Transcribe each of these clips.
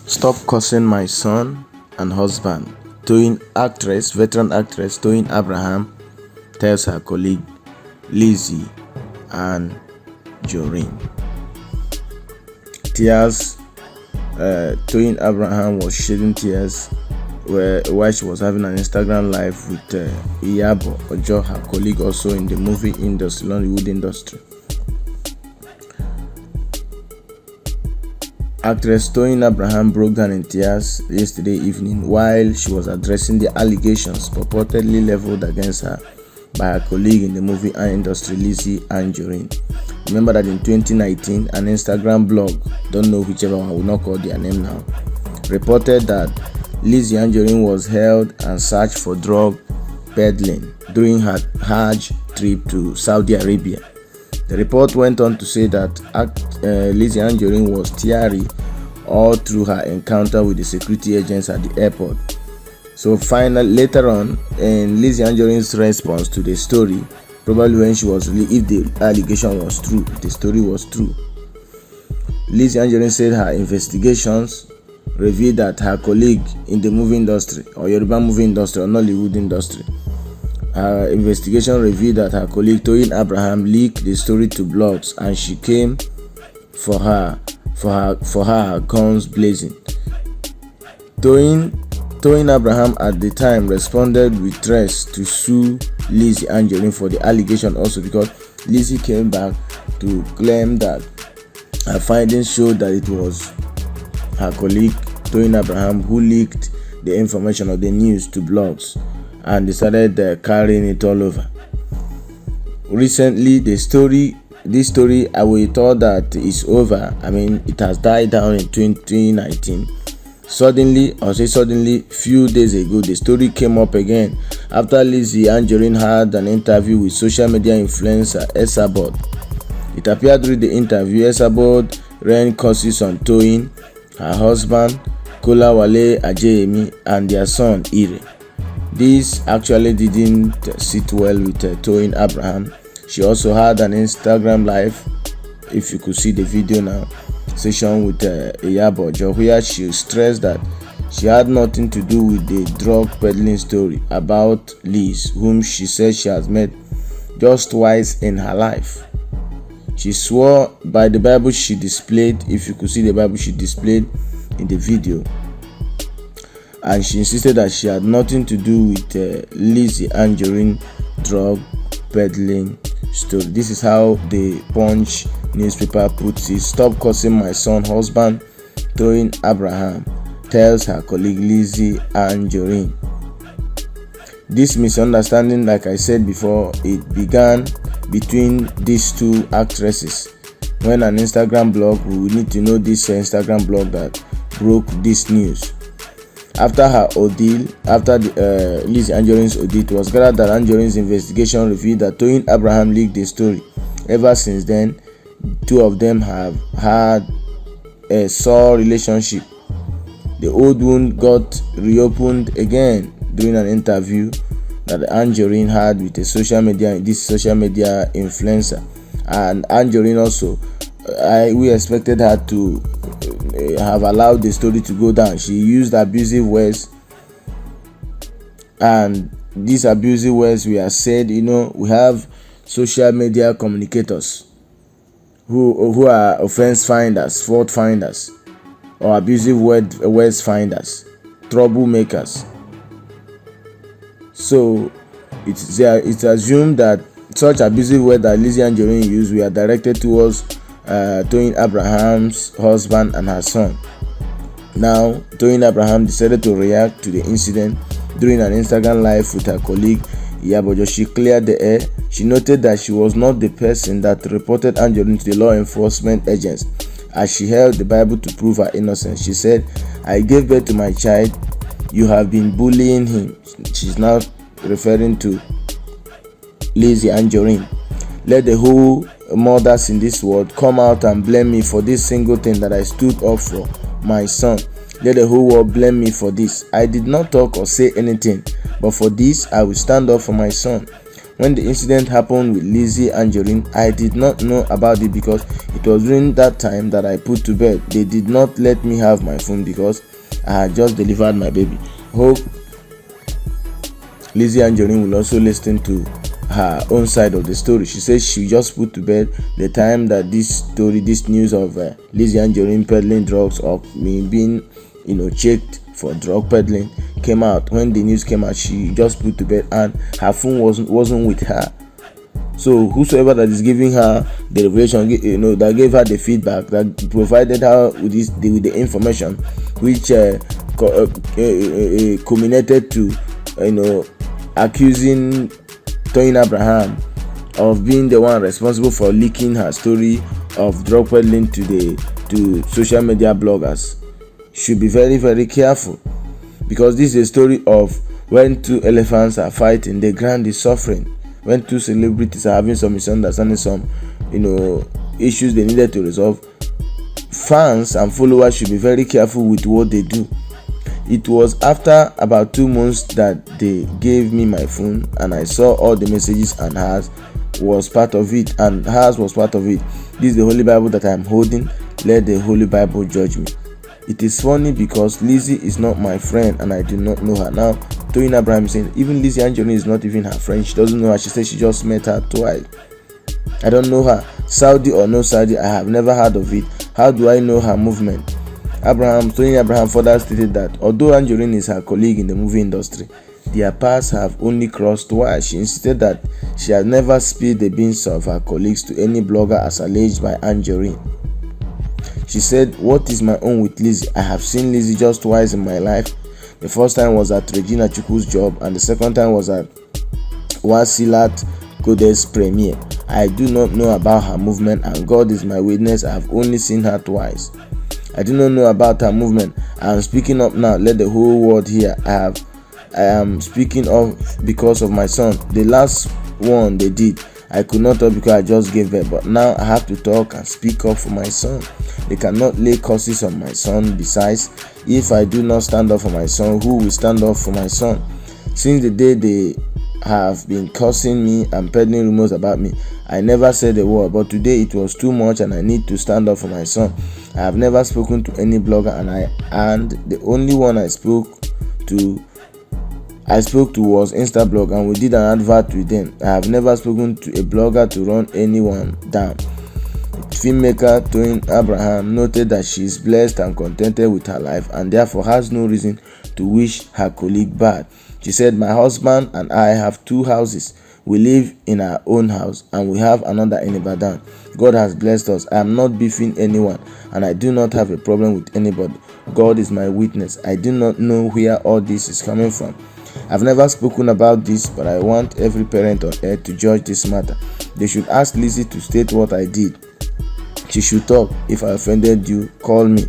Stop cursing my son and husband. Veteran actress Toyin Abraham tells her colleague Lizzy Anjorin. Tears. Toyin Abraham was shedding tears while she was having an Instagram live with Iyabo Ojo, her colleague also in the movie industry, Nollywood industry. Actress Toyin Abraham broke down in tears yesterday evening while she was addressing the allegations purportedly leveled against her by her colleague in the movie industry, Lizzy Anjorin. Remember that in 2019, an Instagram blog, don't know whichever one, I will not call their name now, reported that Lizzy Anjorin was held and searched for drug peddling during her Hajj trip to Saudi Arabia. The report went on to say that Lizzy Anjorin was teary all through her encounter with the security agents at the airport. So finally, later on, in Lizzy Anjorin's response to the story, probably when she was if the allegation was true, the story was true, Lizzy Anjorin said her investigations revealed that her colleague in the movie industry, or Yoruba movie industry, or Nollywood industry, her investigation revealed that her colleague Toyin Abraham leaked the story to blogs, and she came for her guns blazing. Toyin Abraham at the time responded with threats to sue Lizzy Anjorin for the allegation, also because Lizzy came back to claim that her findings showed that it was her colleague Toyin Abraham who leaked the information of the news to blogs and decided carrying it all over. Recently, this story, we thought that it's over. I mean, it has died down in 2019. Suddenly, few days ago, the story came up again after Lizzy Anjorin had an interview with social media influencer Esabod. It appeared during the interview, Esabod ran curses on Toyin, her husband Kolawale Ajayemi, and their son Ire. This actually didn't sit well with Toyin Abraham. She also had an Instagram live, if you could see the video now, session with Iyabo Ojo, where she stressed that she had nothing to do with the drug peddling story about Liz, whom she said she has met just twice in her life. She swore by the Bible she displayed, if you could see the Bible she displayed in the video, and she insisted that she had nothing to do with Lizzy Anjorin drug peddling story. This is how the Punch newspaper puts it. Stop cursing my son husband, Toyin Abraham tells her colleague Lizzy Anjorin. This misunderstanding, like I said before, it began between these two actresses when an Instagram blog, we will need to know this Instagram blog that broke this news. After her ordeal, Lizzy Anjorin's ordeal, it was gathered that Anjorin's investigation revealed that Toyin Abraham leaked the story. Ever since then, two of them have had a sore relationship. The old wound got reopened again during an interview that Anjorin had with this social media influencer, and Anjorin also, we expected her to have allowed the story to go down. She used abusive words, and these abusive words we have said, we have social media communicators who are offense finders, fault finders, or abusive words finders, troublemakers. So it's assumed that such abusive words that Lizzy Anjorin used were directed towards Toyin Abraham's husband and her son. Now, Toyin Abraham decided to react to the incident during an Instagram live with her colleague Iyabo Ojo. She cleared the air. She noted that she was not the person that reported Anjorin to the law enforcement agents, as she held the Bible to prove her innocence. She said, "I gave birth to my child. You have been bullying him." She's now referring to Lizzy Anjorin. "Let the whole mothers in this world come out and blame me for this single thing that I stood up for my son. Let the whole world blame me for this. I did not talk or say anything, but for this I will stand up for my son. When the incident happened with Lizzie Anjorin, I did not know about it because it was during that time that I put to bed. They did not let me have my phone because I had just delivered my baby. Hope Lizzie Anjorin will also listen to her own side of the story. She says she just put to bed the time that this news of Lizzie Anjorin peddling drugs or me being checked for drug peddling came out. When the news came out, she just put to bed and her phone wasn't with her. So whosoever that is giving her the revelation, that gave her the feedback, that provided her with the information, which culminated to accusing Toyin Abraham of being the one responsible for leaking her story of drug peddling to social media bloggers, should be very, very careful, because this is a story of when two elephants are fighting, the ground is suffering. When two celebrities are having some misunderstanding, some issues they needed to resolve, fans and followers should be very careful with what they do. It was after about 2 months that they gave me my phone and I saw all the messages, and hers was part of it. This is the Holy Bible that I am holding. Let the Holy Bible judge me. It is funny because Lizzie is not my friend and I do not know her. Now, Toyin Abraham is saying even Lizzie Anjorin is not even her friend. She doesn't know her. She said she just met her twice. I don't know her. Saudi or no Saudi, I have never heard of it. How do I know her movement? Toyin Abraham further stated that although Anjorin is her colleague in the movie industry, their paths have only crossed twice. She insisted that she has never spilled the beans of her colleagues to any blogger as alleged by Anjorin. She said, "What is my own with Lizzie? I have seen Lizzie just twice in my life. The first time was at Regina Chukwu's job and the second time was at Wasilat Code's premiere. I do not know about her movement and God is my witness, I have only seen her twice. I do not know about her movement. I am speaking up now. Let the whole world hear. I am speaking up because of my son. The last one they did, I could not talk because I just gave birth. But now I have to talk and speak up for my son. They cannot lay curses on my son. Besides, if I do not stand up for my son, who will stand up for my son? Since the day they have been cursing me and peddling rumors about me, I never said a word, but today it was too much and I need to stand up for my son. I have never spoken to any blogger and the only one I spoke to was Instablog and we did an advert with them. I have never spoken to a blogger to run anyone down." Filmmaker Toyin Abraham noted that she is blessed and contented with her life and therefore has no reason to wish her colleague bad. She said, "My husband and I have 2 houses. We live in our own house and we have another in Ibadan. God has blessed us. I am not beefing anyone and I do not have a problem with anybody. God is my witness. I do not know where all this is coming from. I've never spoken about this, but I want every parent on earth to judge this matter. They should ask Lizzie to state what I did. She should talk. If I offended you, call me.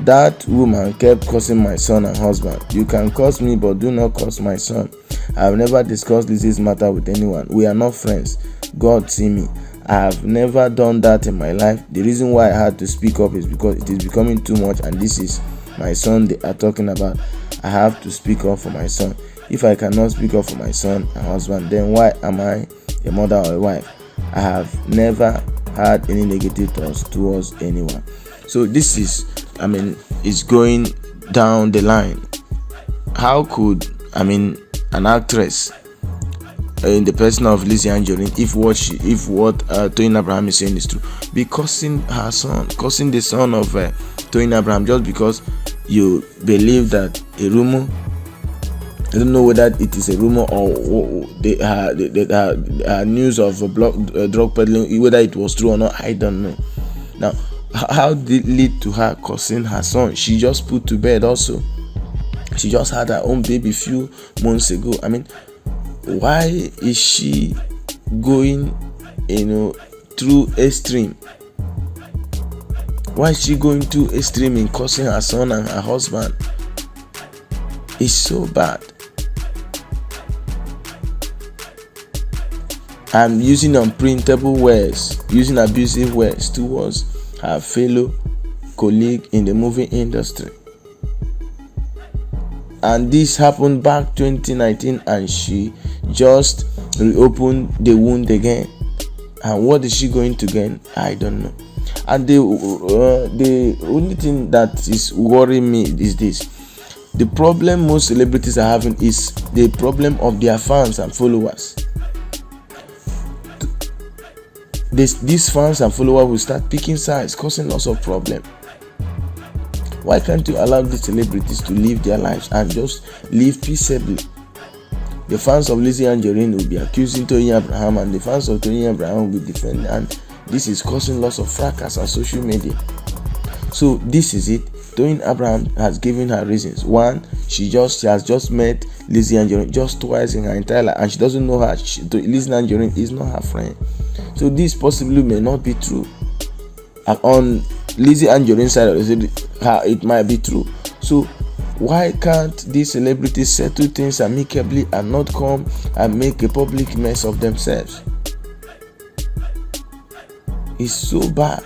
That woman kept cursing my son and husband. You can curse me, but do not curse my son. I have never discussed Lizzie's matter with anyone. We are not friends. God see me. I have never done that in my life. The reason why I had to speak up is because it is becoming too much and this is my son they are talking about. I have to speak up for my son. If I cannot speak up for my son and husband, then why am I a mother or a wife? I have never had any negative thoughts towards anyone." So this is, it's going down the line. How could, an actress in the person of Lizzie Anjorin, if what Toyin Abraham is saying is true, be cursing her son, cursing the son of Toyin Abraham just because you believe that a rumor? I don't know whether it is a rumor or the news of drug peddling, whether it was true or not, I don't know. Now, how did it lead to her cursing her son? She just put to bed also. She just had her own baby few months ago. Why is she going, through extreme? Why is she going too extreme in cursing her son and her husband? It's so bad. And using unprintable words, using abusive words towards her fellow colleague in the movie industry. and this happened back 2019, and she just reopened the wound again. And what is she going to gain? I don't know. And the only thing that is worrying me is this: the problem most celebrities are having is the problem of their fans and followers. These fans and followers will start picking sides, causing lots of problem. Why can't you allow these celebrities to live their lives and just live peaceably? The fans of Lizzy Anjorin will be accusing Toyin Abraham, and the fans of Toyin Abraham will be defending, and this is causing lots of fracas on social media. So this is it. Toyin Abraham has given her reasons. One, she has just met Lizzy Anjorin just twice in her entire life, and she doesn't know her. Lizzy Anjorin is not her friend. So this possibly may not be true. And on Lizzy Anjorin's side of the story, it might be true. So why can't these celebrities settle things amicably and not come and make a public mess of themselves? It's so bad.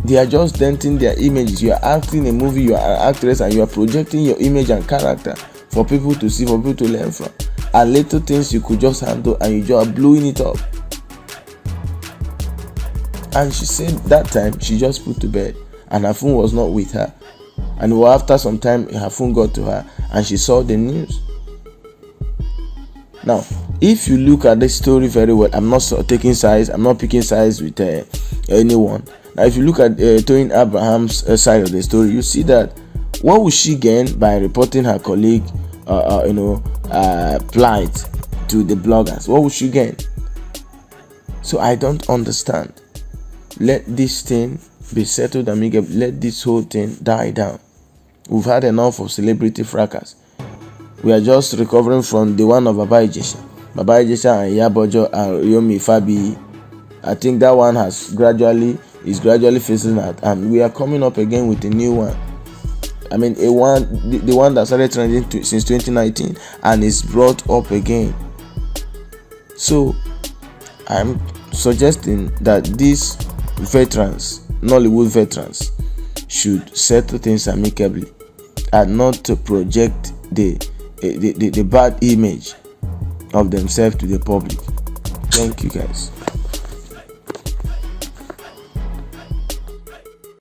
They are just denting their images. You are acting a movie, you are an actress, and you are projecting your image and character for people to see, for people to learn from. And little things you could just handle, and you just are blowing it up. And she said that time she just put to bed, and her phone was not with her. And after some time, her phone got to her, and she saw the news. Now, if you look at this story very well, I'm not taking sides, I'm not picking sides with anyone. Now, if you look at Toyin Abraham's side of the story, you see that what would she gain by reporting her colleague, plight to the bloggers? What would she gain? So I don't understand. Let this thing be settled amicably. Let this whole thing die down. We've had enough of celebrity fracas. We are just recovering from the one of Baba Ijesha and Iyabo and Yomi Fabi. I think that one is gradually phasing out, and we are coming up again with a new one. I mean, the one that started trending since 2019 and is brought up again. So I'm suggesting that these veterans, Nollywood veterans, should settle things amicably and not to project the bad image of themselves to the public. Thank you, guys.